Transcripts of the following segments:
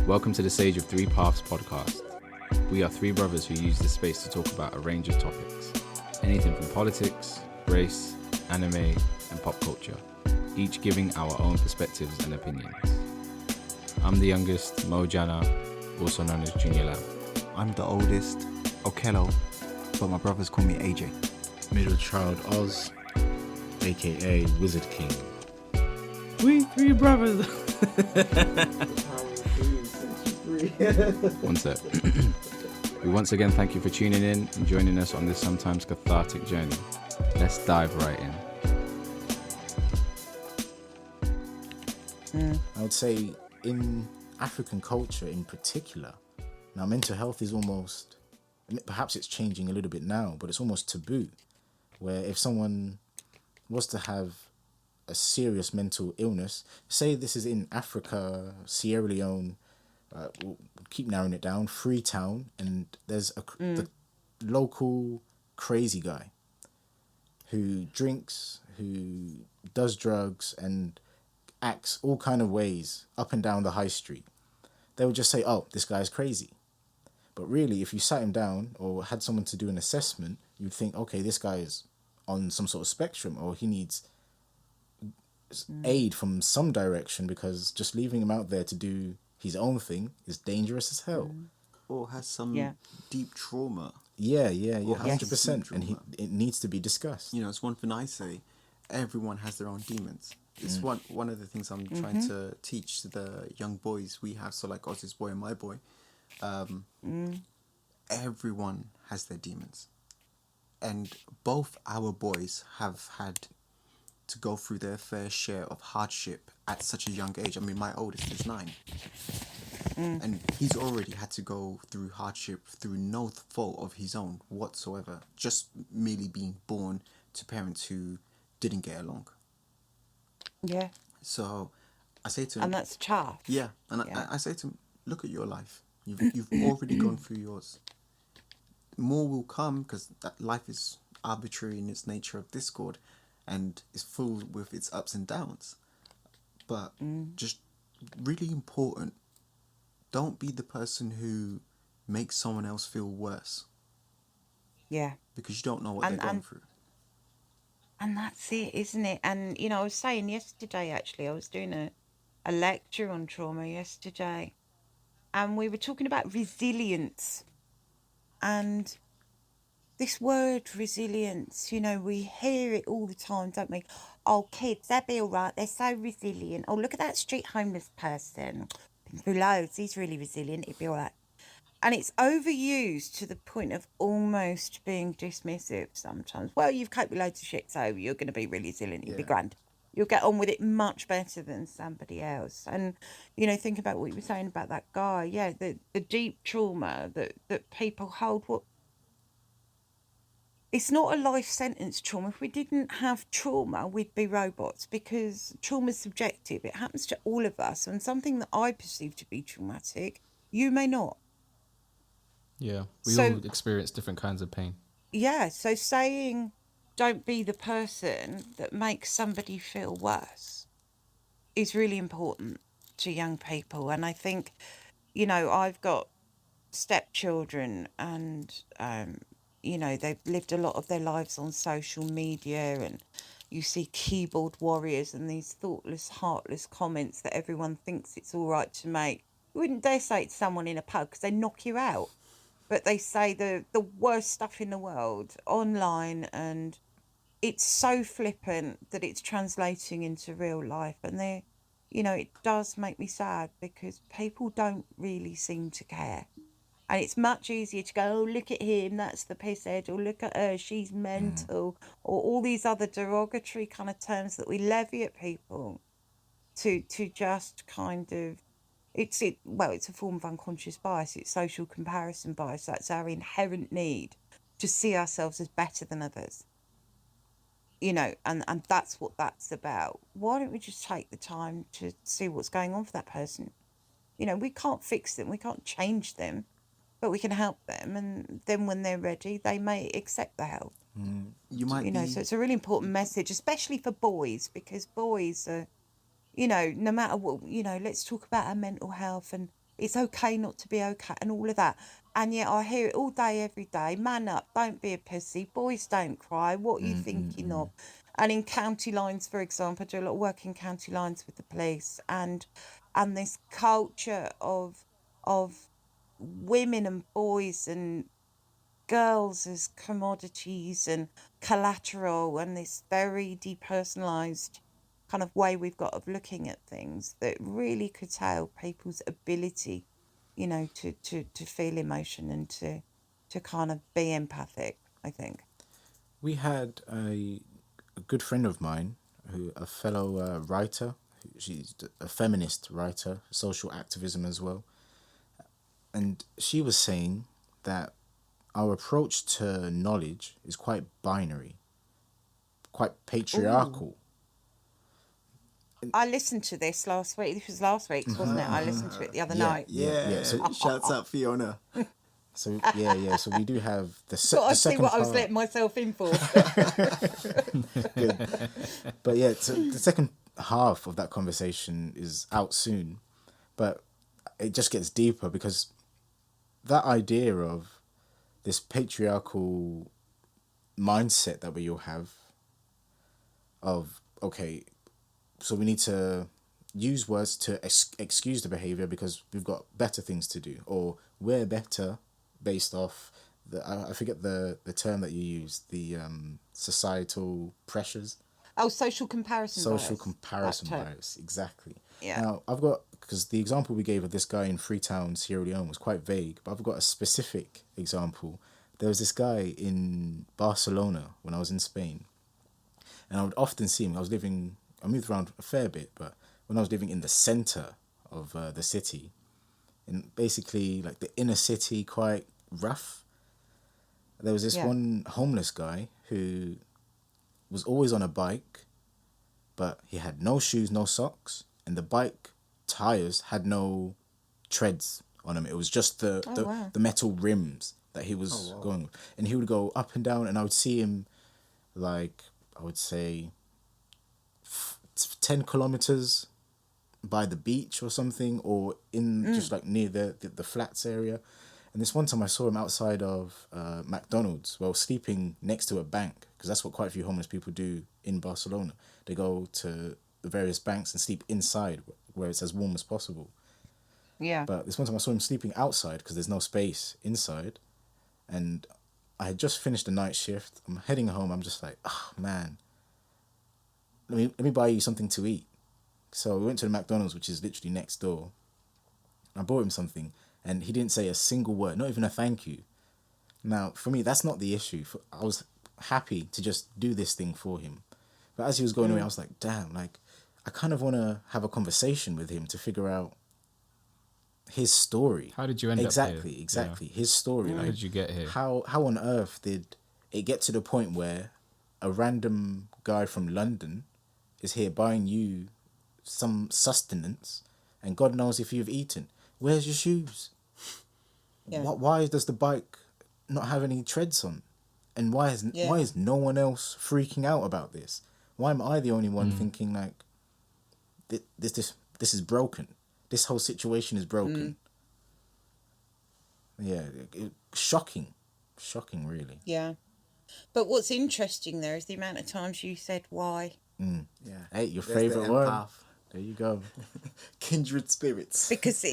Welcome to the Sage of Three Paths podcast. We are three brothers who use this space to talk about a range of topics. Anything from politics, race, anime, and pop culture, each giving our own perspectives and opinions. I'm the youngest, Mo Jana, also known as Junior Lamb. I'm the oldest, Okello, but my brothers call me AJ. Middle child Oz, aka Wizard King. We three brothers. One sec. We once again thank you for tuning in and joining us on this sometimes cathartic journey. Let's dive right in. I would say in African culture in particular, now mental health is almost, perhaps it's changing a little bit now, but it's almost taboo, where if someone was to have a serious mental illness, say this is in Africa, Sierra Leone, we'll keep narrowing it down, Freetown, and there's the local crazy guy who drinks, who does drugs and acts all kind of ways up and down the high street. They would just say, oh, this guy's crazy. But really, if you sat him down or had someone to do an assessment, you'd think, okay, this guy is on some sort of spectrum, or he needs aid from some direction, because just leaving him out there to do his own thing is dangerous as hell. Or has some deep trauma. Yeah, Or has 100%. deep And trauma. it needs to be discussed. You know, it's one thing I say, everyone has their own demons. It's one of the things I'm trying to teach to the young boys we have. So like Oz's boy and my boy, everyone has their demons. And both our boys have had to go through their fair share of hardship at such a young age. I mean, my oldest is 9. And he's already had to go through hardship through no fault of his own whatsoever. Just merely being born to parents who didn't get along. Yeah. So I say to him... And that's tough. Yeah. And I say to him, look at your life. You've already gone through yours. More will come, because that life is arbitrary in its nature of discord and is full with its ups and downs. But just really important, don't be the person who makes someone else feel worse. Yeah. Because you don't know what they're going through. And that's it, isn't it? And, you know, I was saying yesterday, actually, I was doing a lecture on trauma yesterday, and we were talking about resilience. And this word resilience, you know, we hear it all the time, don't we? Oh, kids, they'll be all right. They're so resilient. Oh, look at that street homeless person. Been through loads. He's really resilient. He'll be all right. And it's overused to the point of almost being dismissive sometimes. Well, you've coped with loads of shit, so you're going to be really resilient. You'll be grand. You'll get on with it much better than somebody else. And, you know, think about what you were saying about that guy. Yeah, the deep trauma that people hold. What? It's not a life sentence trauma. If we didn't have trauma, we'd be robots, because trauma's subjective. It happens to all of us. And something that I perceive to be traumatic, you may not. Yeah, we all experience different kinds of pain. Yeah, so saying don't be the person that makes somebody feel worse is really important to young people. And I think, you know, I've got stepchildren, and you know, they've lived a lot of their lives on social media, and you see keyboard warriors and these thoughtless, heartless comments that everyone thinks it's all right to make. You wouldn't dare say it to someone in a pub, because they knock you out. But they say the worst stuff in the world online, and it's so flippant that it's translating into real life. And they, you know, it does make me sad, because people don't really seem to care. And it's much easier to go, oh, look at him, that's the pisshead, or look at her, she's mental, or all these other derogatory kind of terms that we levy at people to just kind of, it's a form of unconscious bias. It's social comparison bias. That's our inherent need to see ourselves as better than others. You know, and that's what that's about. Why don't we just take the time to see what's going on for that person? You know, we can't fix them, we can't change them, but we can help them, and then when they're ready, they may accept the help. You might, you know, so it's a really important message, especially for boys, because boys are, you know, no matter what, you know, let's talk about our mental health, and it's okay not to be okay and all of that. And yet I hear it all day, every day. Man up, don't be a pussy. Boys don't cry. What are you thinking of? And in county lines, for example, I do a lot of work in county lines with the police, and this culture of women and boys and girls as commodities and collateral, and this very depersonalized kind of way we've got of looking at things that really curtail people's ability, to feel emotion and to kind of be empathic, I think. We had a good friend of mine, a fellow writer. She's a feminist writer, social activism as well. And she was saying that our approach to knowledge is quite binary, quite patriarchal. I listened to this last week. This was last week's, wasn't it? I listened to it the other night. Yeah. So, Shouts out Fiona. so we do have the Got to see second what I was part. letting myself in for. But yeah, so the second half of that conversation is out soon, but it just gets deeper because that idea of this patriarchal mindset that we all have of, okay, so we need to use words to excuse the behavior because we've got better things to do, or we're better based off I forget the term that you use, the societal pressures. Oh, social comparison Social bias. comparison That term. bias, exactly. Yeah. Now, I've got, because the example we gave of this guy in Freetown, Sierra Leone was quite vague, but I've got a specific example. There was this guy in Barcelona when I was in Spain, and I would often see him. I moved around a fair bit, but when I was living in the center of the city, in basically like the inner city, quite rough, there was this one homeless guy who was always on a bike, but he had no shoes, no socks, and the bike tires had no treads on them. It was just the metal rims that he was going with. And he would go up and down, and I would see him, like, I would say 10 kilometers by the beach or something, or in just like near the flats area. And this one time I saw him outside of McDonald's, well, sleeping next to a bank, because that's what quite a few homeless people do in Barcelona. They go to the various banks and sleep inside where it's as warm as possible. Yeah. But this one time I saw him sleeping outside because there's no space inside. And I had just finished the night shift. I'm heading home. I'm just like, oh, man, let me buy you something to eat. So we went to the McDonald's, which is literally next door. I bought him something, and he didn't say a single word, not even a thank you. Now, for me, that's not the issue. I was happy to just do this thing for him. But as he was going away, I was like, damn, like, I kind of want to have a conversation with him to figure out his story. How did you end up here? Exactly. His story. How did you get here? How on earth did it get to the point where a random guy from London is here buying you some sustenance, and God knows if you've eaten? Where's your shoes? Yeah. Why does the bike not have any treads on? And why is no one else freaking out about this? Why am I the only one thinking like this is broken? This whole situation is broken. Yeah, shocking, really. Yeah. But what's interesting there is the amount of times you said why. Yeah. Hey, your There's the favorite word. empath. There you go. Kindred spirits. Because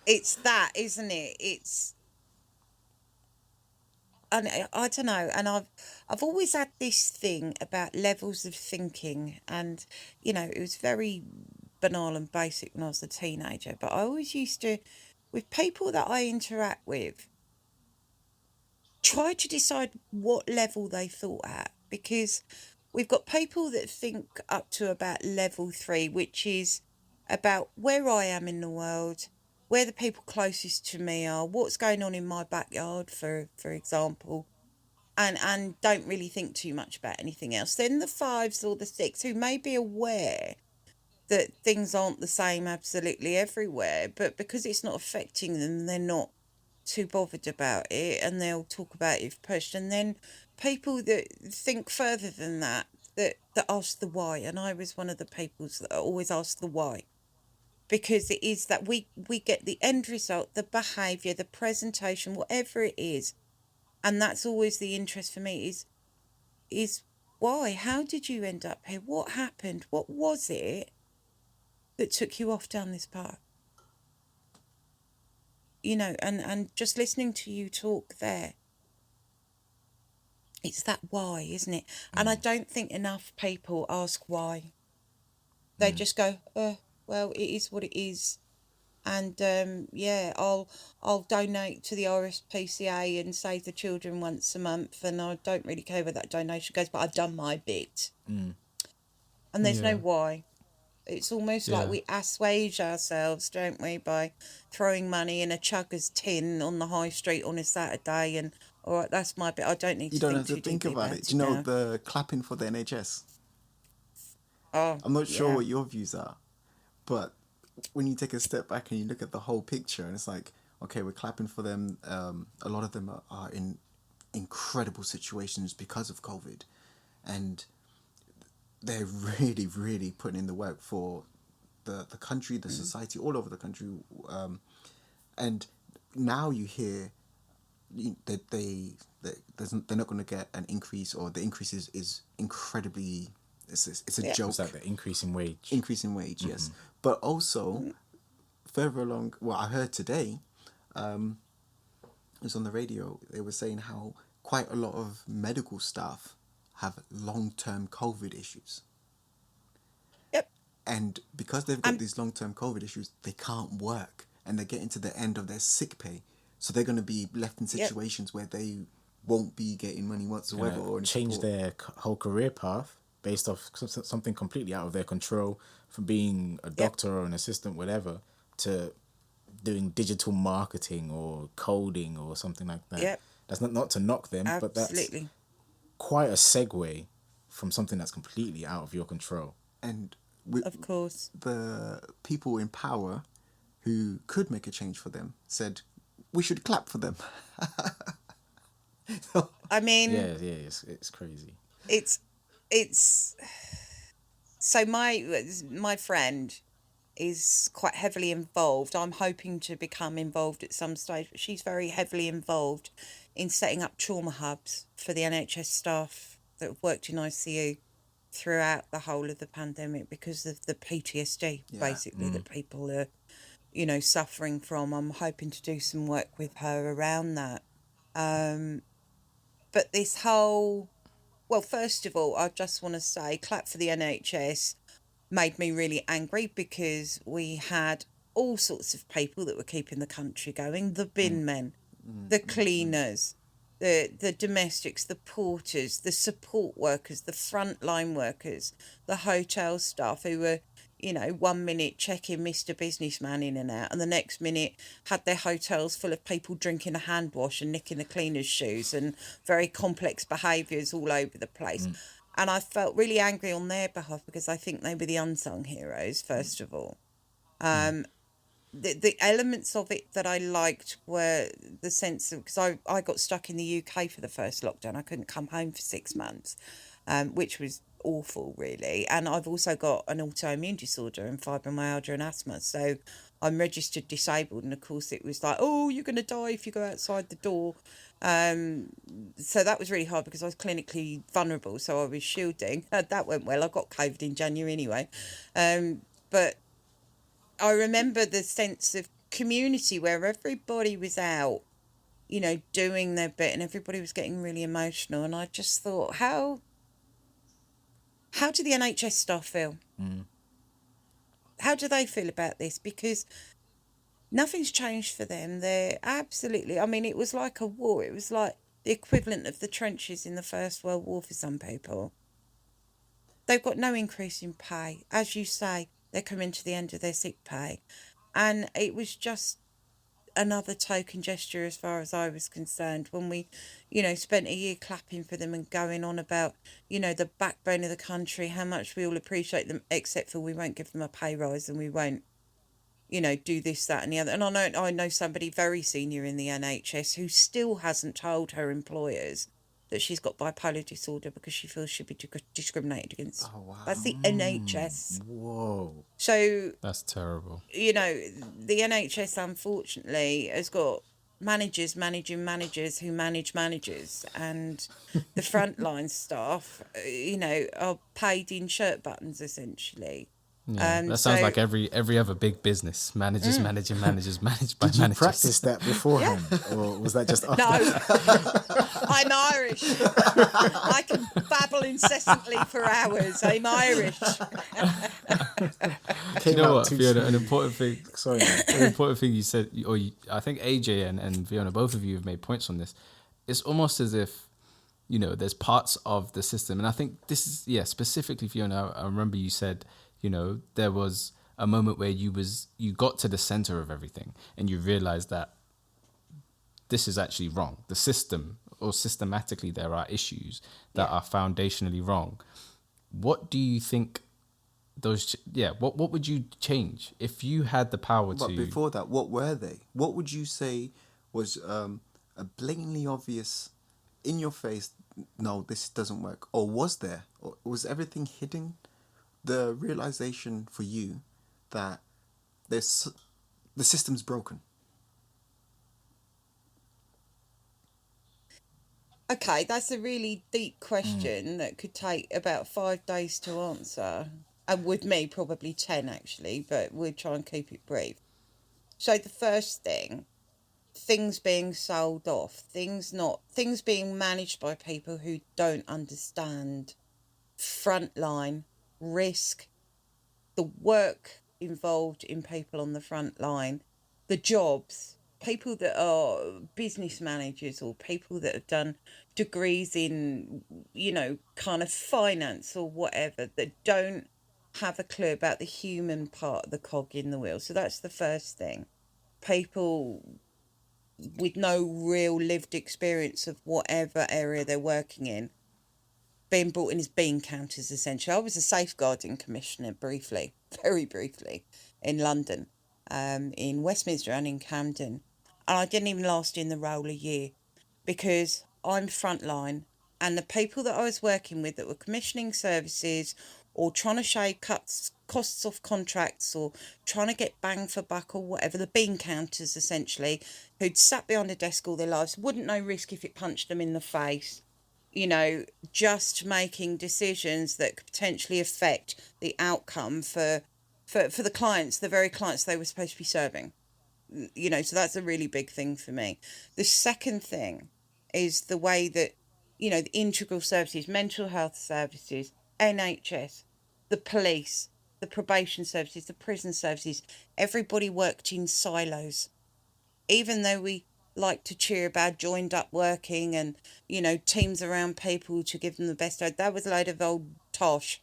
it's that, isn't it? It's, and I don't know, and I've always had this thing about levels of thinking, and it was very banal and basic when I was a teenager, but I always used to, with people that I interact with, try to decide what level they thought at, because we've got people that think up to about level 3, which is about where I am in the world, where the people closest to me are, what's going on in my backyard, for example, and don't really think too much about anything else. Then the 5s or the 6 who may be aware that things aren't the same absolutely everywhere, but because it's not affecting them, they're not too bothered about it, and they'll talk about it if pushed. And then people that think further than that ask the why, and I was one of the people that always asked the why, because it is that we get the end result, the behaviour, the presentation, whatever it is, and that's always the interest for me is why? How did you end up here? What happened? What was it that took you off down this path? You know, and just listening to you talk there, it's that why, isn't it? And I don't think enough people ask why. They just go, well, it is what it is. And yeah, I'll donate to the RSPCA and save the children once a month, and I don't really care where that donation goes, but I've done my bit. And there's no why. It's almost like we assuage ourselves, don't we, by throwing money in a chugger's tin on the high street on a Saturday, and all right, that's my bit. I don't need You to don't think have to too think deeply about about it. Do you know now. the clapping for the NHS? Oh, I'm not sure yeah. what your views are, but when you take a step back and you look at the whole picture, and it's like, okay, we're clapping for them. A lot of them are in incredible situations because of COVID, and they're really, really putting in the work for the country, the society, all over the country. And now you hear that they're not going to get an increase, or the increase is incredibly, it's a Yeah. joke. It's like the increase in wage. Increase in wage, yes. But also, further along, well, I heard today, it was on the radio, they were saying how quite a lot of medical staff have long-term COVID issues. Yep. And because they've got these long-term COVID issues, they can't work, and they're getting to the end of their sick pay. So they're going to be left in situations where they won't be getting money whatsoever, or any change support. their whole career path based off something completely out of their control, from being a doctor or an assistant, whatever, to doing digital marketing or coding or something like that. Yep. That's not to knock them, but that's Absolutely. quite a segue from something that's completely out of your control. And Of course. the people in power who could make a change for them said, we should clap for them. I mean, It's crazy. it's so my friend is quite heavily involved. I'm hoping to become involved at some stage, but she's very heavily involved in setting up trauma hubs for the NHS staff that have worked in ICU throughout the whole of the pandemic because of the PTSD, basically, that people are, you know, suffering from. I'm hoping to do some work with her around that. But this whole, well, first of all, I just want to say, clap for the NHS made me really angry because we had all sorts of people that were keeping the country going. The bin men, the cleaners, the domestics, the porters, the support workers, the frontline workers, the hotel staff who were, you know, 1 minute checking Mr. Businessman in and out, and the next minute had their hotels full of people drinking a hand wash and nicking the cleaner's shoes, and very complex behaviours all over the place. And I felt really angry on their behalf because I think they were the unsung heroes, first of all. The elements of it that I liked were the sense of, because I got stuck in the UK for the first lockdown. I couldn't come home for 6 months, which was awful, really. And I've also got an autoimmune disorder and fibromyalgia and asthma. So I'm registered disabled. And of course, it was like, oh, you're going to die if you go outside the door. So that was really hard because I was clinically vulnerable. So I was shielding. That went well. I got COVID in January anyway. But I remember the sense of community where everybody was out, you know, doing their bit, and everybody was getting really emotional. And I just thought, how do the NHS staff feel? How do they feel about this? Because nothing's changed for them. They're absolutely, I mean, it was like a war. It was like the equivalent of the trenches in the First World War for some people. They've got no increase in pay. As you say, they're coming to the end of their sick pay. And it was just another token gesture as far as I was concerned when we, you know, spent a year clapping for them and going on about, you know, the backbone of the country, how much we all appreciate them, except for we won't give them a pay rise and we won't, you know, do this, that and the other. And I know somebody very senior in the NHS who still hasn't told her employers that she's got bipolar disorder because she feels she'll be discriminated against. Oh, wow. That's the NHS. Whoa. So, That's terrible. you know, the NHS, unfortunately, has got managers managing managers who manage managers, and the frontline staff, you know, are paid in shirt buttons, essentially. Yeah, that sounds like every other big business. Managers managing managers, managed by Did you managers. practice that beforehand, or was that just after? No, I'm Irish. I can babble incessantly for hours. I'm Irish. You know what, Fiona? An important thing. Sorry, man. An important thing you said, I think AJ and Fiona, both of you have made points on this. It's almost as if, you know, there's parts of the system, and I think this is specifically Fiona. I remember you said, you know, there was a moment where you got to the center of everything and you realized that this is actually wrong. The system, or systematically, there are issues that are foundationally wrong. What do you think what would you change if you had the power to? But before that, what were they? What would you say was a blatantly obvious, in your face, no, this doesn't work? Or was there? Or was everything hidden? The realization for you that the system's broken. Okay, that's a really deep question that could take about 5 days to answer. And with me, probably 10 actually, but we'll try and keep it brief. So the first thing, things being sold off, things being managed by people who don't understand frontline risk, the work involved in people on the front line, the jobs, people that are business managers or people that have done degrees in, you know, kind of finance or whatever, that don't have a clue about the human part of the cog in the wheel. So that's the first thing. People with no real lived experience of whatever area they're working in being brought in as bean counters, essentially. I was a safeguarding commissioner briefly, very briefly, in London, in Westminster and in Camden. And I didn't even last in the role a year because I'm frontline, and the people that I was working with that were commissioning services or trying to shave costs off contracts or trying to get bang for buck or whatever, the bean counters essentially, who'd sat behind a desk all their lives, wouldn't know risk if it punched them in the face, you know, just making decisions that could potentially affect the outcome for the clients, the very clients they were supposed to be serving. You know, so that's a really big thing for me. The second thing is the way that, you know, the integral services, mental health services, NHS, the police, the probation services, the prison services, everybody worked in silos. Even though we like to cheer about joined up working and, you know, teams around people to give them the best, that was a load of old tosh.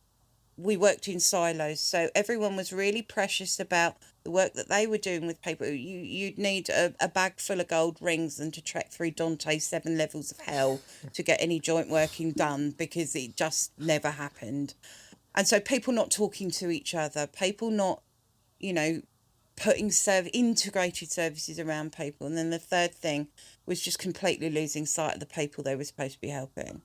We worked in silos, so everyone was really precious about the work that they were doing with people. You'd need a bag full of gold rings than to trek through Dante's 7 levels of hell to get any joint working done, because it just never happened. And so people not talking to each other, people not, you know, putting integrated services around people. And then the third thing was just completely losing sight of the people they were supposed to be helping.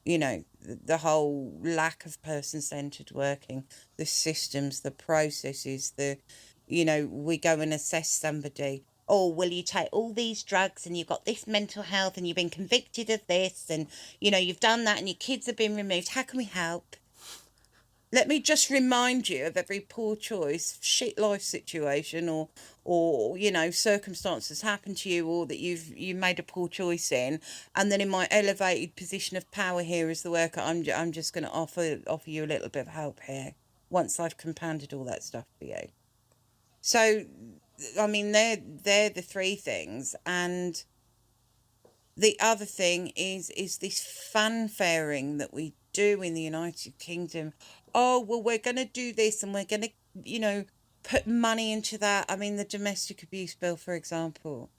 You know, the whole lack of person-centred working, the systems, the processes, you know, we go and assess somebody. Oh, well, you take all these drugs and you've got this mental health and you've been convicted of this and, you know, you've done that and your kids have been removed. How can we help? Let me just remind you of every poor choice, shit life situation or you know, circumstances happen to you or that you made a poor choice in. And then in my elevated position of power here as the worker, I'm just going to offer you a little bit of help here once I've compounded all that stuff for you. So, I mean, they're the three things. And the other thing is this fanfaring that we do in the United Kingdom. Oh, well, we're going to do this and we're going to, you know, put money into that. I mean, the domestic abuse bill, for example.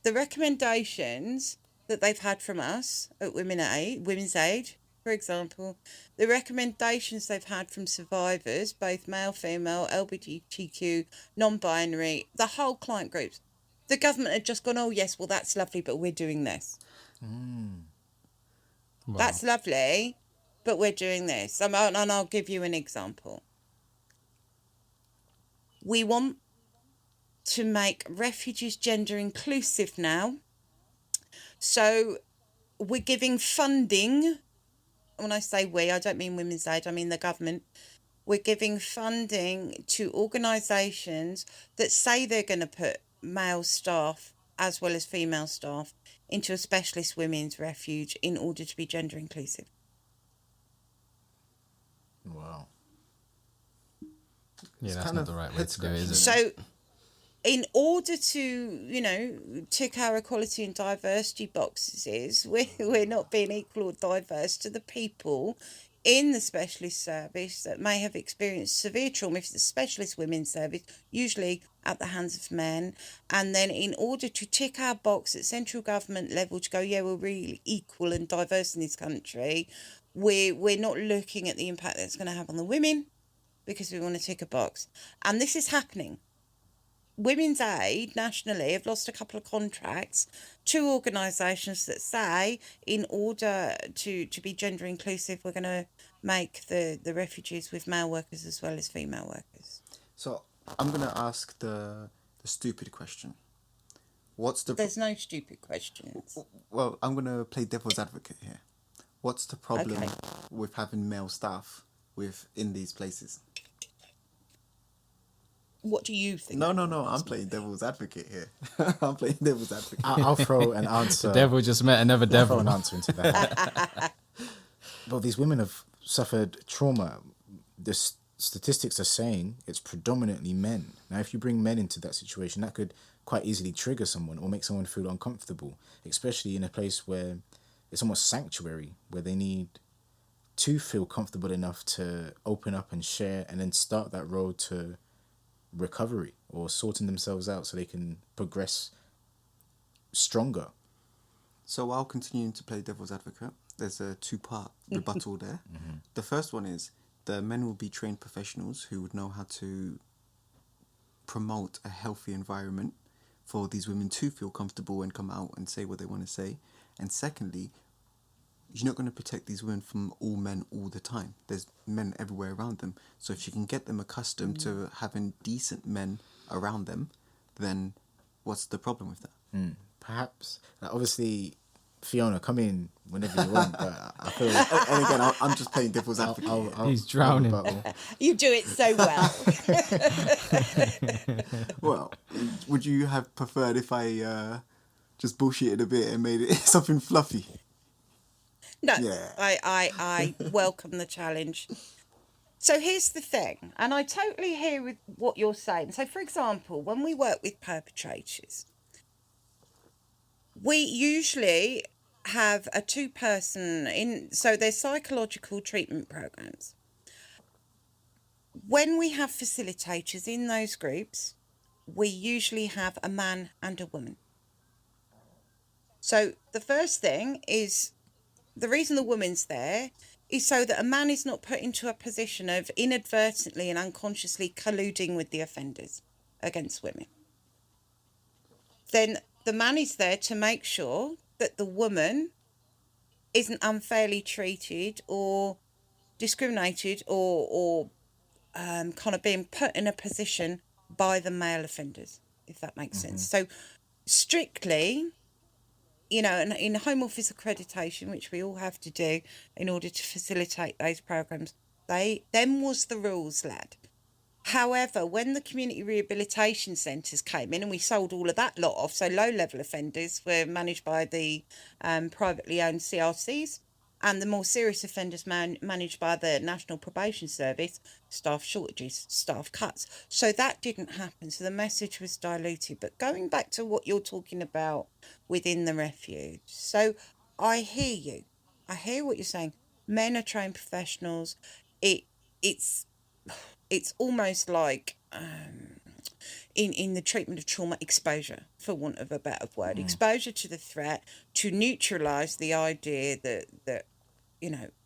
The recommendations that they've had from us at Women's Aid, for example, the recommendations they've had from survivors, both male, female, LGBTQ, non-binary, the whole client groups, the government had just gone, oh yes, well that's lovely, but we're doing this. That's lovely, but we're doing this. And I'll give you an example. We want to make refugees gender inclusive now. So we're giving funding. When I say we, I don't mean Women's Aid, I mean the government. We're giving funding to organisations that say they're going to put male staff as well as female staff into a specialist women's refuge in order to be gender inclusive. Wow. Yeah, that's kind not of the right way head to do it, is it? So in order to, tick our equality and diversity boxes, we're not being equal or diverse to the people in the specialist service that may have experienced severe trauma. If it's a specialist women's service, usually at the hands of men. And then in order to tick our box at central government level to go, yeah, we're really equal and diverse in this country, we're not looking at the impact that's going to have on the women because we want to tick a box. And this is happening. Women's Aid nationally have lost a couple of contracts to organisations that say in order to be gender inclusive, we're going to make the refugees with male workers as well as female workers. So I'm going to ask the stupid question. What's the... There's no stupid questions. Well, I'm going to play devil's advocate here. What's the problem Okay. with having male staff in these places? What do you think? No, I'm playing devil's advocate here. I'm playing devil's advocate. I'll throw an answer. The devil just met another I'll throw devil. an answer into that. Well, these women have suffered trauma. The statistics are saying it's predominantly men. Now, if you bring men into that situation, that could quite easily trigger someone or make someone feel uncomfortable, especially in a place where it's almost sanctuary, where they need to feel comfortable enough to open up and share and then start that road to recovery or sorting themselves out so they can progress stronger. So while continuing to play devil's advocate, there's a two-part rebuttal there. The first one is the men will be trained professionals who would know how to promote a healthy environment for these women to feel comfortable and come out and say what they want to say. And secondly, you're not going to protect these women from all men all the time. There's men everywhere around them. So if you can get them accustomed to having decent men around them, then what's the problem with that? Perhaps, obviously, Fiona, come in whenever you want, but I feel like And again, I'm just playing devil's advocate. He's drowning. You do it so well. Well, would you have preferred if I just bullshitted a bit and made it something fluffy? No, Yeah. I welcome the challenge. So here's the thing, and I totally hear with what you're saying. So, for example, when we work with perpetrators, we usually have a two-person so there's psychological treatment programs. When we have facilitators in those groups, we usually have a man and a woman. So the first thing is, the reason the woman's there is so that a man is not put into a position of inadvertently and unconsciously colluding with the offenders against women. Then the man is there to make sure that the woman isn't unfairly treated or discriminated or kind of being put in a position by the male offenders, if that makes sense. So strictly, in Home Office accreditation, which we all have to do in order to facilitate those programs, them was the rules, lad. However, when the community rehabilitation centres came in and we sold all of that lot off, so low-level offenders were managed by the privately owned CRCs, and the more serious offenders managed by the National Probation Service, staff shortages, staff cuts. So that didn't happen. So the message was diluted. But going back to what you're talking about within the refuge. So I hear you. I hear what you're saying. Men are trained professionals. It's almost like in the treatment of trauma, exposure, for want of a better word, exposure to the threat to neutralise the idea that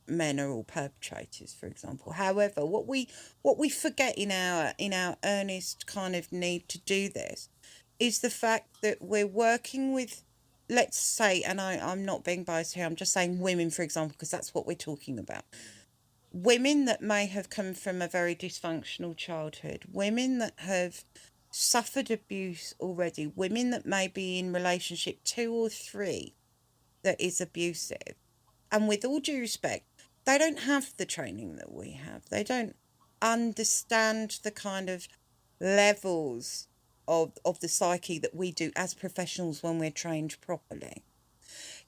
men are all perpetrators, for example. However, what we forget in our earnest kind of need to do this is the fact that we're working with, let's say, and I'm not being biased here, I'm just saying women, for example, because that's what we're talking about. Women that may have come from a very dysfunctional childhood, women that have suffered abuse already, women that may be in relationship 2 or 3 that is abusive. And with all due respect, they don't have the training that we have. They don't understand the kind of levels of the psyche that we do as professionals when we're trained properly.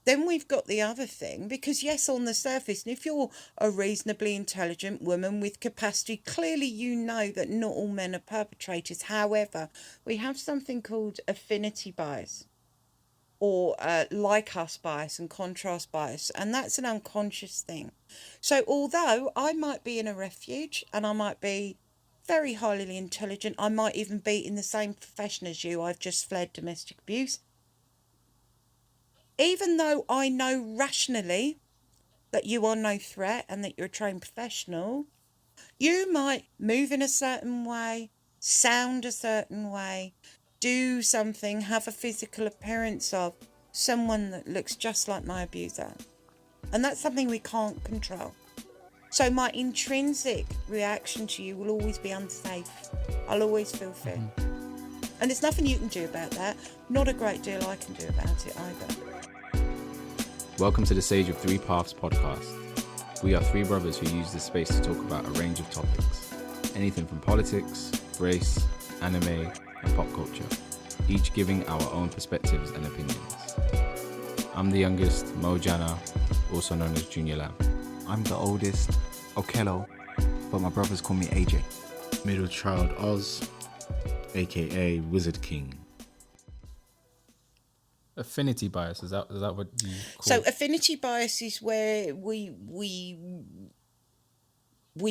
Then we've got the other thing, because yes, on the surface, and if you're a reasonably intelligent woman with capacity, clearly you know that not all men are perpetrators. However, we have something called affinity bias, or like us bias and contrast bias, and that's an unconscious thing. So although I might be in a refuge and I might be very highly intelligent, I might even be in the same profession as you, I've just fled domestic abuse, even though I know rationally that you are no threat and that you're a trained professional, you might move in a certain way, sound a certain way, do something, have a physical appearance of someone that looks just like my abuser. And that's something we can't control. So my intrinsic reaction to you will always be unsafe. I'll always feel fear. And there's nothing you can do about that. Not a great deal I can do about it either. Welcome to the Sage of Three Paths podcast. We are 3 brothers who use this space to talk about a range of topics. Anything from politics, race, anime, and pop culture. Each giving our own perspectives and opinions. I'm the youngest, Mo Jana, also known as Junior Lamb. I'm the oldest, Okello, but my brothers call me AJ. Middle child Oz, aka Wizard King. Affinity bias, is that what you call So it? affinity bias is where we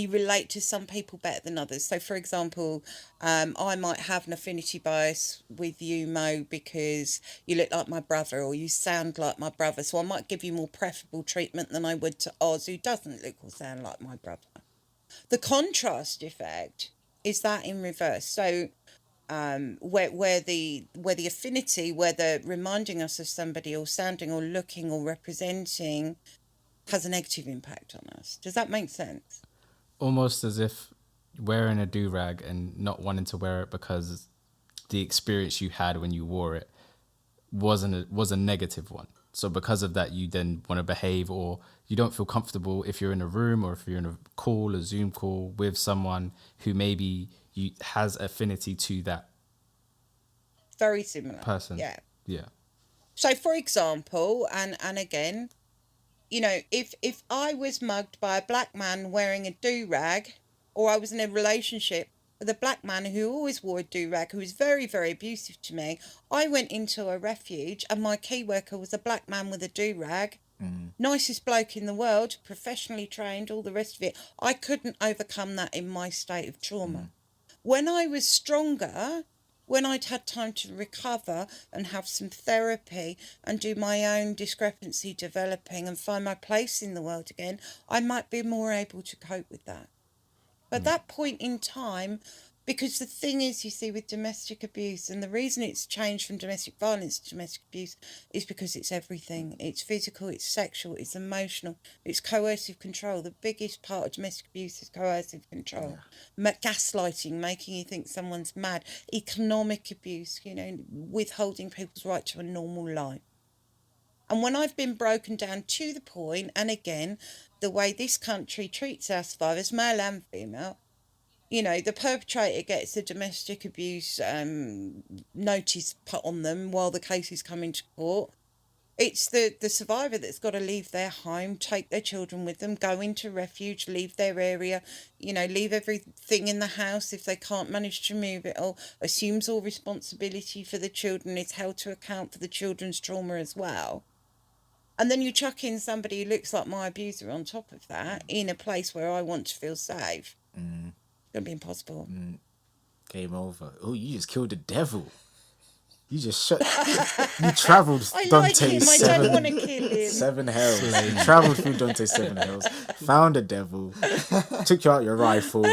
relate to some people better than others. So for example, I might have an affinity bias with you, Mo, because you look like my brother or you sound like my brother. So I might give you more preferable treatment than I would to Oz, who doesn't look or sound like my brother. The contrast effect is that in reverse. So where the affinity, where the reminding us of somebody or sounding or looking or representing has a negative impact on us. Does that make sense? Almost as if wearing a do-rag and not wanting to wear it because the experience you had when you wore it was a negative one. So because of that, you then want to behave, or you don't feel comfortable if you're in a room or if you're in a call, a Zoom call with someone who maybe has affinity to that Very similar. person. Yeah. Yeah. So for example, and again, you know, if I was mugged by a black man wearing a do-rag, or I was in a relationship with a black man who always wore a do-rag, who was very, very abusive to me, I went into a refuge and my key worker was a black man with a do-rag, nicest bloke in the world, professionally trained, all the rest of it. I couldn't overcome that in my state of trauma. When I was stronger, when I'd had time to recover and have some therapy and do my own discrepancy developing and find my place in the world again, I might be more able to cope with that. But that point in time, because the thing is, you see, with domestic abuse, and the reason it's changed from domestic violence to domestic abuse is because it's everything. It's physical, it's sexual, it's emotional, it's coercive control. The biggest part of domestic abuse is coercive control. Gaslighting, making you think someone's mad. Economic abuse, you know, withholding people's right to a normal life. And when I've been broken down to the point, and again, the way this country treats our survivors, male and female, you know, the perpetrator gets a domestic abuse notice put on them while the case is coming to court. It's the survivor that's got to leave their home, take their children with them, go into refuge, leave their area, you know, leave everything in the house if they can't manage to move it all, assumes all responsibility for the children, is held to account for the children's trauma as well. And then you chuck in somebody who looks like my abuser on top of that in a place where I want to feel safe. It's going to be impossible. Game over. Oh, you just killed the devil. You just shot. You travelled I like Dante's him. I don't want to kill him. 7 hells. You travelled through Dante's 7 hells. Found the devil. Took you out your rifle.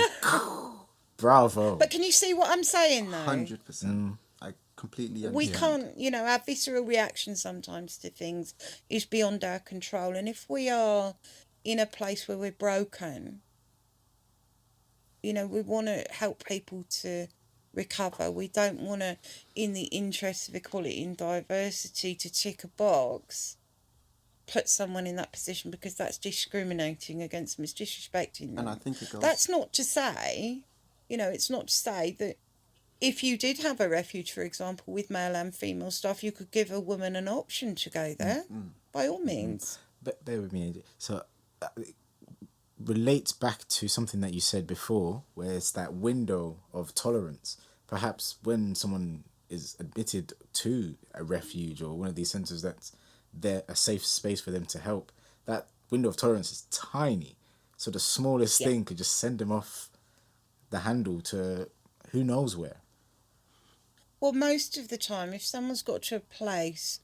Bravo. But can you see what I'm saying, though? 100%. I completely We understand. can't, you know, our visceral reaction sometimes to things is beyond our control. And if we are in a place where we're broken, you know, we want to help people to recover. We don't want to, in the interest of equality and diversity, to tick a box, put someone in that position, because that's discriminating against them, it's disrespecting And I them. think it goes. That's not to say, you know, it's not to say that if you did have a refuge, for example, with male and female staff, you could give a woman an option to go there, by all means. But bear with me. So it relates back to something that you said before, where it's that window of tolerance. Perhaps when someone is admitted to a refuge or one of these centres that's there, a safe space for them to help, that window of tolerance is tiny. So the smallest Yeah. thing could just send them off the handle to who knows where. Well, most of the time, if someone's got to a place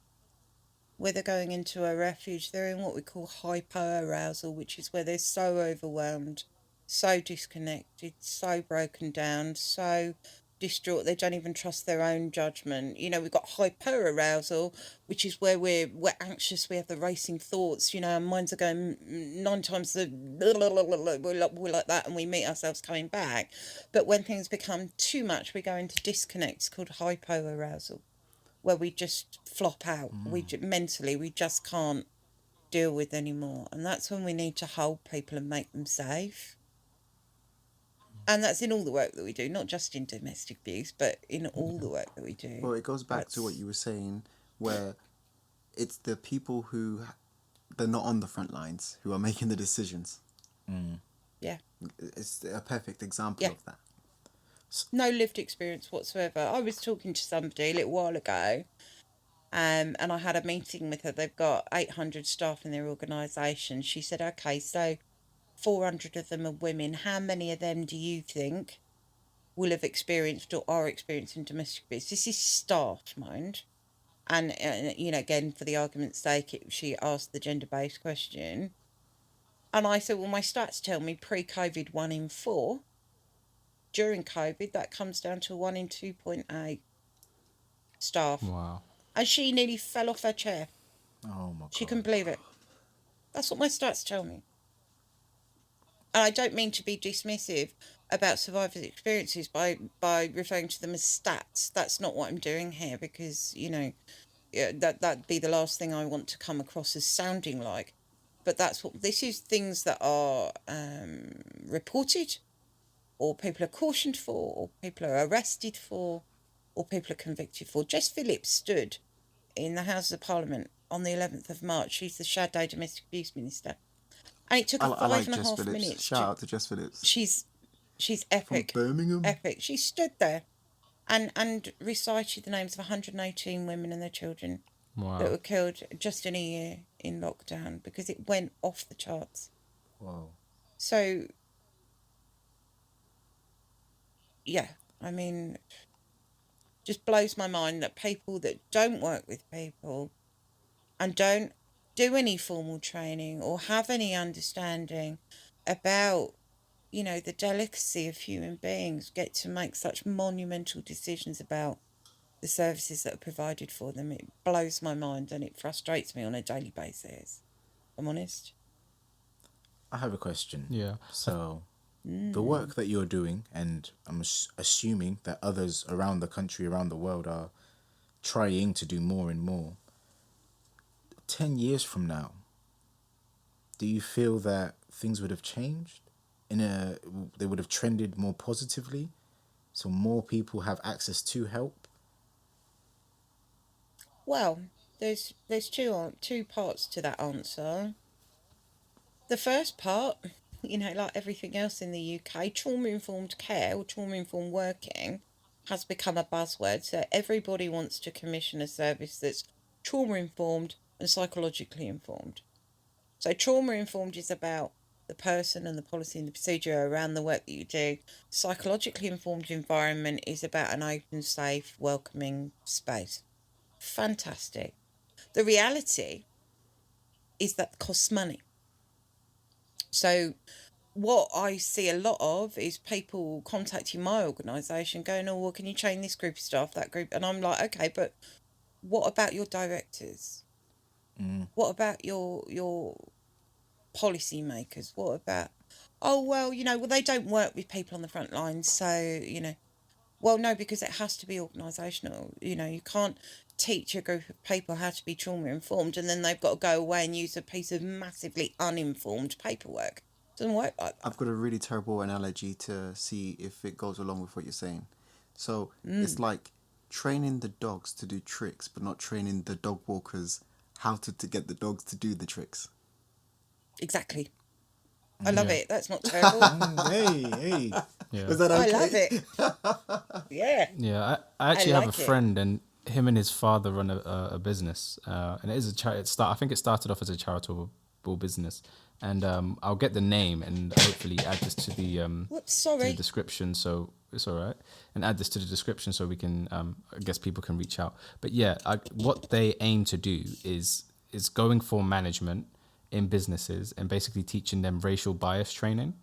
where they're going into a refuge, they're in what we call hypoarousal, which is where they're so overwhelmed, so disconnected, so broken down, so distraught they don't even trust their own judgment. You know, we've got hyperarousal, which is where we're anxious, we have the racing thoughts, you know, our minds are going 9 times the we're like that, and we meet ourselves coming back. But when things become too much, we go into disconnect. It's called hypoarousal, where we just flop out. Mentally, we just can't deal with anymore. And that's when we need to hold people and make them safe. And that's in all the work that we do, not just in domestic abuse, but in all the work that we do. Well, it goes back to what you were saying, where it's the people who they're not on the front lines who are making the decisions. Yeah. It's a perfect example Yeah. of that. No lived experience whatsoever. I was talking to somebody a little while ago, and I had a meeting with her. They've got 800 staff in their organisation. She said, okay, so 400 of them are women. How many of them do you think will have experienced or are experiencing domestic abuse? This is staff, mind. And you know, again, for the argument's sake, she asked the gender-based question. And I said, well, my stats tell me pre-COVID 1 in 4. During COVID, that comes down to 1 in 2.8 staff. Wow. And she nearly fell off her chair. Oh my God. She couldn't believe it. That's what my stats tell me. And I don't mean to be dismissive about survivors' experiences by referring to them as stats. That's not what I'm doing here, because, you know, that'd be the last thing I want to come across as sounding like. But that's what this is: things that are reported, or people are cautioned for, or people are arrested for, or people are convicted for. Jess Phillips stood in the Houses of Parliament on the 11th of March. She's the shadow domestic abuse minister. And it took her I like 5.5 Jess Phillips. minutes. Shout out to Jess Phillips. She's epic. From Birmingham. Epic. She stood there and recited the names of 118 women and their children that were killed just in a year in lockdown, because it went off the charts. Wow. So, yeah, I mean, just blows my mind that people that don't work with people and don't do any formal training or have any understanding about, you know, the delicacy of human beings get to make such monumental decisions about the services that are provided for them. It blows my mind and it frustrates me on a daily basis, if I'm honest. I have a question. Yeah. So, the work that you're doing, and I'm assuming that others around the country, around the world, are trying to do more and more. 10 years from now, do you feel that things would have changed? They would have trended more positively, so more people have access to help? Well, there's two parts to that answer. The first part, you know, like everything else in the UK, trauma-informed care or trauma-informed working has become a buzzword. So everybody wants to commission a service that's trauma-informed and psychologically informed. So trauma-informed is about the person and the policy and the procedure around the work that you do. Psychologically informed environment is about an open, safe, welcoming space. Fantastic. The reality is that it costs money. So what I see a lot of is people contacting my organisation going, oh, well, can you train this group of staff, that group? And I'm like, okay, but what about your directors? What about your policy makers? What about, oh, well, well, they don't work with people on the front lines. So, well, no, because it has to be organisational. You can't teach a group of people how to be trauma informed and then they've got to go away and use a piece of massively uninformed paperwork. It doesn't work like that. I've got a really terrible analogy to see if it goes along with what you're saying. So it's like training the dogs to do tricks, but not training the dog walkers how to get the dogs to do the tricks. Exactly. I love it. That's not terrible. Hey. Yeah. Was that okay? I love it. Yeah. Yeah, I actually have a like it. friend, and him and his father run a business, and it is I think it started off as a charitable business, and I'll get the name and hopefully add this to the Whoops, to sorry. the description, so it's all right, and add this to the description so we can I guess people can reach out. But yeah, what they aim to do is going for management in businesses and basically teaching them racial bias training.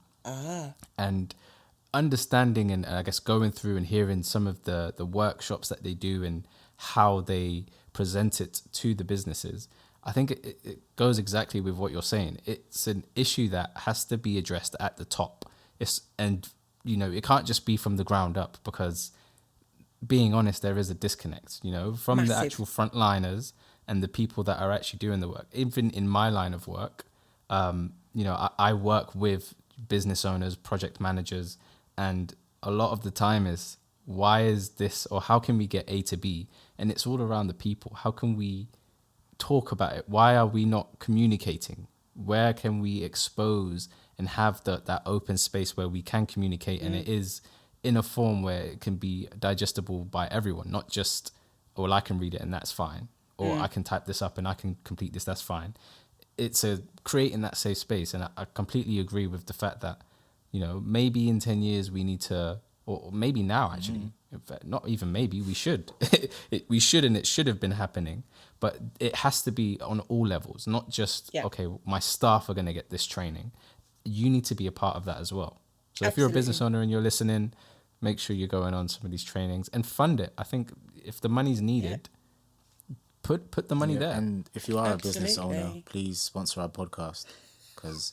And understanding and I guess going through and hearing some of the workshops that they do and how they present it to the businesses, I think it goes exactly with what you're saying. It's an issue that has to be addressed at the top. It can't just be from the ground up, because being honest, there is a disconnect, from the Massive. actual frontliners and the people that are actually doing the work. Even in my line of work, I work with business owners, project managers, and a lot of the time is, why is this, or how can we get A to B? And it's all around the people. How can we talk about it? Why are we not communicating? Where can we expose and have that open space where we can communicate and it is in a form where it can be digestible by everyone, not just, well, I can read it and that's fine, or I can type this up and I can complete this, that's fine. It's creating that safe space. And I completely agree with the fact that, maybe in 10 years we need to, or maybe now actually, in fact, not even maybe, we should. We should, and it should have been happening. But it has to be on all levels, not just, okay, my staff are going to get this training. You need to be a part of that as well. So if you're a business owner and you're listening, make sure you're going on some of these trainings and fund it. I think if the money's needed, put the money there. And if you are a business owner, Absolutely. please sponsor our podcast, because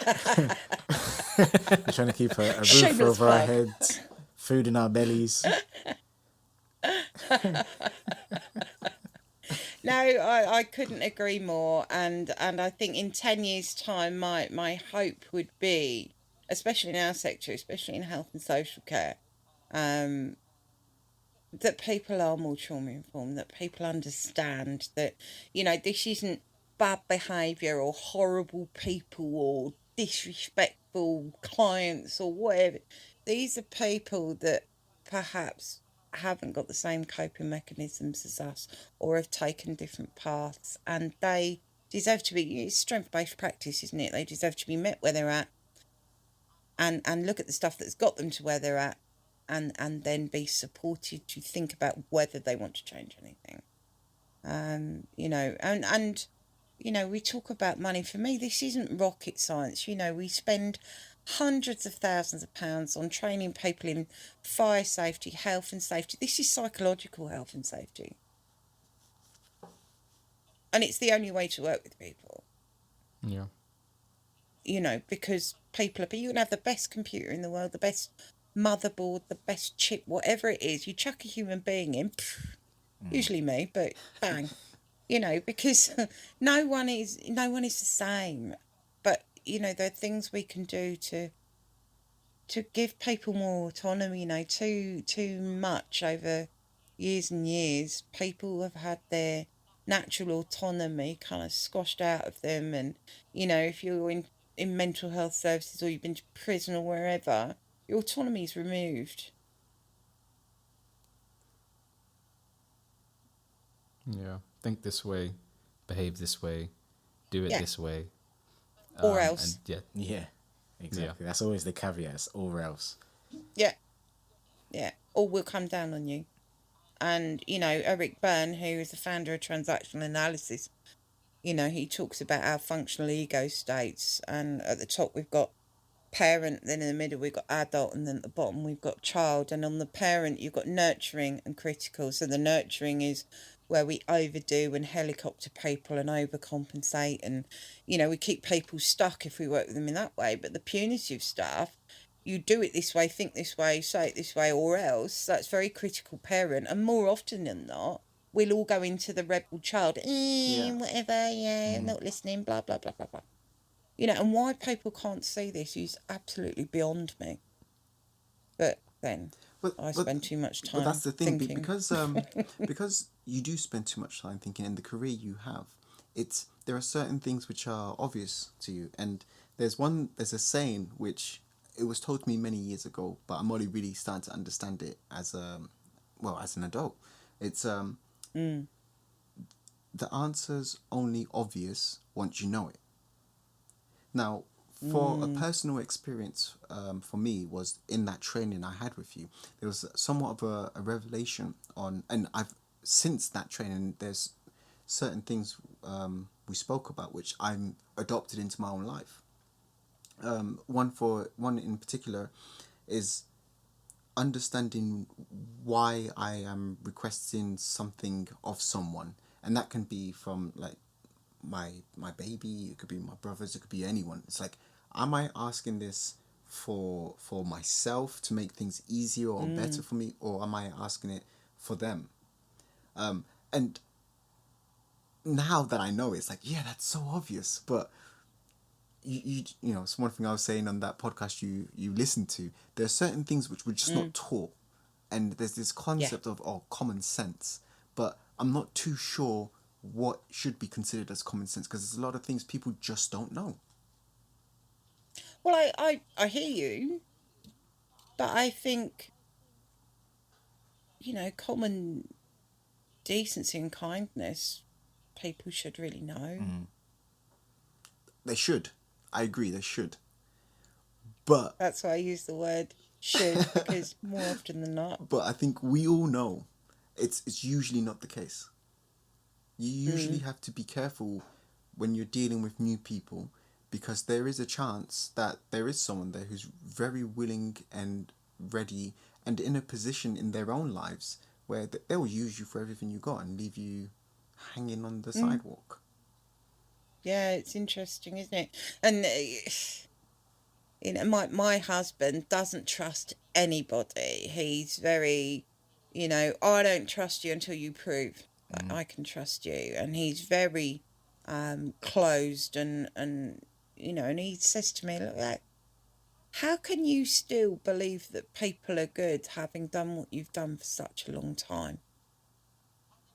we're trying to keep a roof Shameless over our plug. heads, food in our bellies. No, I couldn't agree more. And I think in 10 years' time, my hope would be, especially in our sector, especially in health and social care, that people are more trauma informed, that people understand that, this isn't bad behaviour or horrible people or disrespectful clients or whatever. These are people that perhaps haven't got the same coping mechanisms as us or have taken different paths, and they deserve to be, it's strength-based practice, isn't it? They deserve to be met where they're at and look at the stuff that's got them to where they're at, and then be supported to think about whether they want to change anything. We talk about money. For me, this isn't rocket science. We spend hundreds of thousands of pounds on training people in fire safety, health and safety. This is psychological health and safety. And it's the only way to work with people. Yeah. Because you can have the best computer in the world, the best motherboard, the best chip, whatever it is, you chuck a human being in, usually me, but bang, because no one is the same. But there are things we can do to give people more autonomy. Too much over years and years, people have had their natural autonomy kind of squashed out of them. And if you're in mental health services or you've been to prison or wherever, your autonomy is removed. Yeah. Think this way, behave this way, do it this way. Or else. And Yeah, exactly. That's always the caveat, or else. Yeah. Or we'll come down on you. And, Eric Byrne, who is the founder of transactional analysis, he talks about our functional ego states. And at the top, we've got parent, then in the middle we've got adult, and then at the bottom we've got child. And on the parent you've got nurturing and critical. So the nurturing is where we overdo and helicopter people and overcompensate, and we keep people stuck if we work with them in that way. But the punitive stuff, you do it this way, think this way, say it this way, or else. That's very critical parent, and more often than not we'll all go into the rebel child, whatever, not listening, blah blah blah blah blah. And why people can't see this is absolutely beyond me. But then I spend too much time. But that's the thing, thinking. because you do spend too much time thinking, in the career you have, there are certain things which are obvious to you, and there's a saying which it was told to me many years ago, but I'm only really starting to understand it as an adult. It's the answer's only obvious once you know it. Now, for a personal experience, for me, was in that training I had with you. There was somewhat of a revelation on, and since that training, there's certain things we spoke about which I'm adopted into my own life. One in particular is understanding why I am requesting something of someone, and that can be from like my baby, it could be my brothers, it could be anyone. It's like, am I asking this for myself to make things easier or better for me, or am I asking it for them? And now that I know, it's like, yeah, that's so obvious. But you know, it's one thing I was saying on that podcast you listened to. There are certain things which we're just not taught, and there's this concept of common sense, but I'm not too sure what should be considered as common sense, because there's a lot of things people just don't know. Well, I hear you, but I think, common decency and kindness, people should really know. They should. I agree, they should. But that's why I use the word should, because more often than not. But I think we all know it's usually not the case. You usually have to be careful when you're dealing with new people, because there is a chance that there is someone there who's very willing and ready and in a position in their own lives where they will use you for everything you got and leave you hanging on the sidewalk. Yeah, it's interesting, isn't it? And my husband doesn't trust anybody. He's very, I don't trust you until you prove that I can trust you. And he's very closed and and he says to me, look, how can you still believe that people are good having done what you've done for such a long time?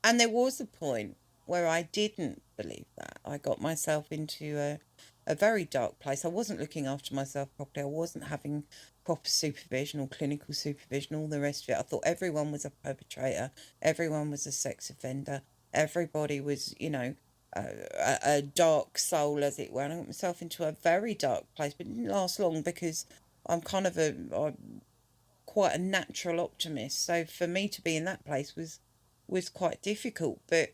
And there was a point where I didn't believe that. I got myself into a very dark place. I wasn't looking after myself properly. I wasn't having proper supervision or clinical supervision, all the rest of it. I thought everyone was a perpetrator. Everyone was a sex offender. Everybody was, a dark soul, as it were. And I got myself into a very dark place, but it didn't last long because I'm kind of quite a natural optimist. So for me to be in that place was quite difficult. But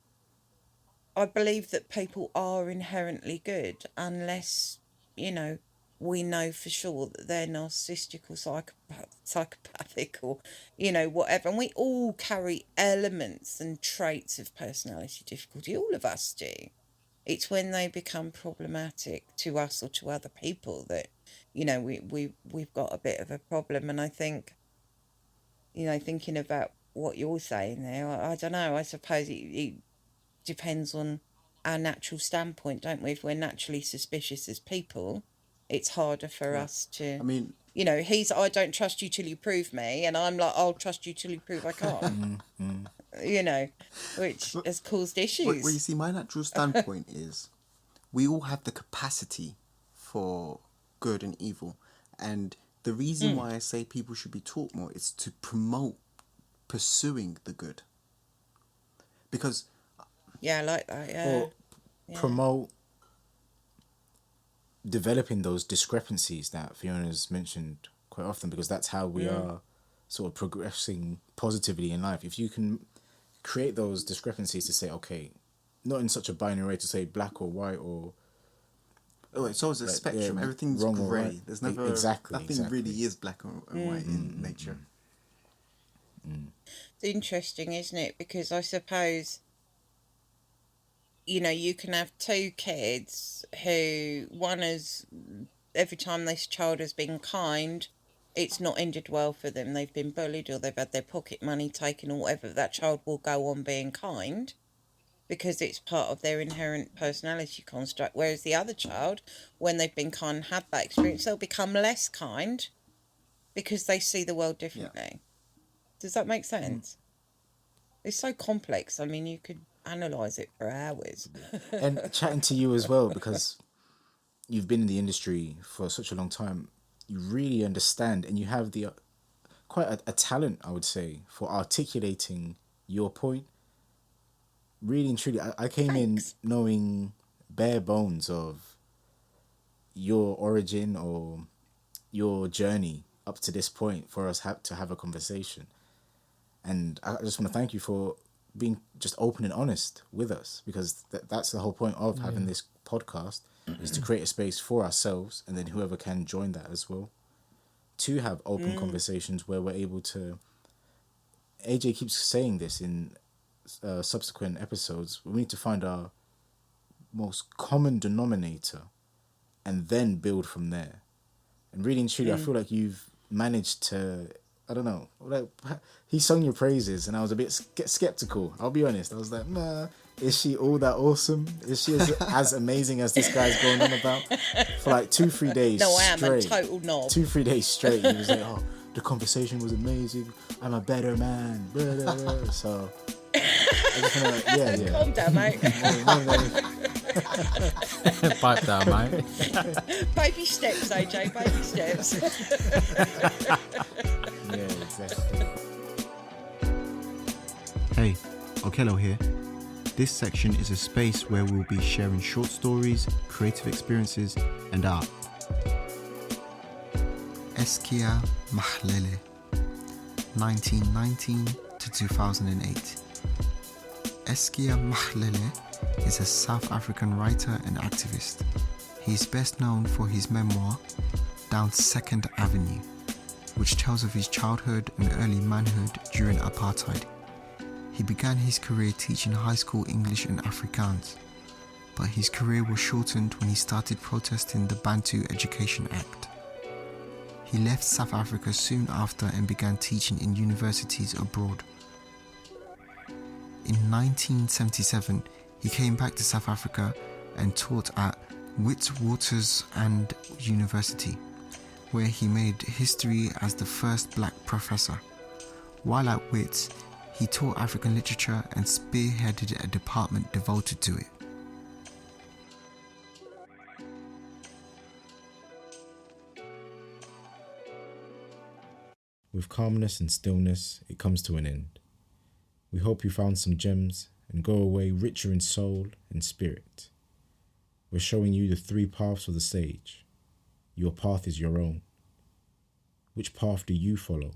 I believe that people are inherently good unless, we know for sure that they're narcissistic or psychopathic or, whatever. And we all carry elements and traits of personality difficulty. All of us do. It's when they become problematic to us or to other people that, we've got a bit of a problem. And I think, thinking about what you're saying there, I don't know, I suppose it depends on our natural standpoint, don't we? If we're naturally suspicious as people, it's harder for us to... I don't trust you till you prove me, and I'm like, I'll trust you till you prove I can't. Which has caused issues. Well, you see, my natural standpoint is we all have the capacity for good and evil. And the reason why I say people should be taught more is to promote pursuing the good. Because... Yeah, I like that, yeah. Or promote developing those discrepancies that Fiona's mentioned quite often, because that's how we are sort of progressing positively in life. If you can create those discrepancies to say, okay, not in such a binary way to say black or white or Oh, it's always a Like, spectrum. yeah, Everything's wrong or grey. right. There's never nothing really is black and white in nature. It's interesting, isn't it? Because I suppose, you know, you can have two kids who one is, every time this child has been kind, it's not ended well for them. They've been bullied or they've had their pocket money taken or whatever. That child will go on being kind because it's part of their inherent personality construct. Whereas the other child, when they've been kind and had that experience, they'll become less kind because they see the world differently. Does that make sense? It's so complex. I mean, you could analyse it for hours. And chatting to you as well, because you've been in the industry for such a long time, you really understand, and you have the quite a talent, I would say, for articulating your point. Really and truly, I came Thanks. in knowing bare bones of your origin or your journey up to this point for us to have a conversation. And I just want to thank you for being just open and honest with us, because that's the whole point of having this podcast, is to create a space for ourselves and then whoever can join that as well, to have open conversations where we're able to. AJ keeps saying this in subsequent episodes. We need to find our most common denominator and then build from there. And really and truly, I feel like you've managed to, I don't know, like, he sung your praises and I was a bit skeptical. I'll be honest. I was like, nah, is she all that awesome? Is she as amazing as this guy's going on about? For like 2-3 days No, I am a straight. total knob. 2-3 days straight, he was like, oh, the conversation was amazing. I'm a better man. Blah, blah, blah. So, I just wanna, yeah. Calm down, mate. Pipe down, mate. Baby steps, AJ, baby steps. Yeah, exactly. Hey, Okello here. This section is a space where we'll be sharing short stories, creative experiences, and art. Eskia Mahlele, 1919 to 2008. Eskia Mahlele is a South African writer and activist. He is best known for his memoir, Down 2nd Avenue, which tells of his childhood and early manhood during apartheid. He began his career teaching high school English and Afrikaans, but his career was shortened when he started protesting the Bantu Education Act. He left South Africa soon after and began teaching in universities abroad. In 1977, he came back to South Africa and taught at Witwatersrand University, where he made history as the first black professor. While at Wits, he taught African literature and spearheaded a department devoted to it. With calmness and stillness, it comes to an end. We hope you found some gems and go away richer in soul and spirit. We're showing you the 3 paths of the sage. Your path is your own. Which path do you follow?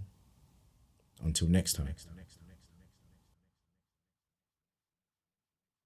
Until next time.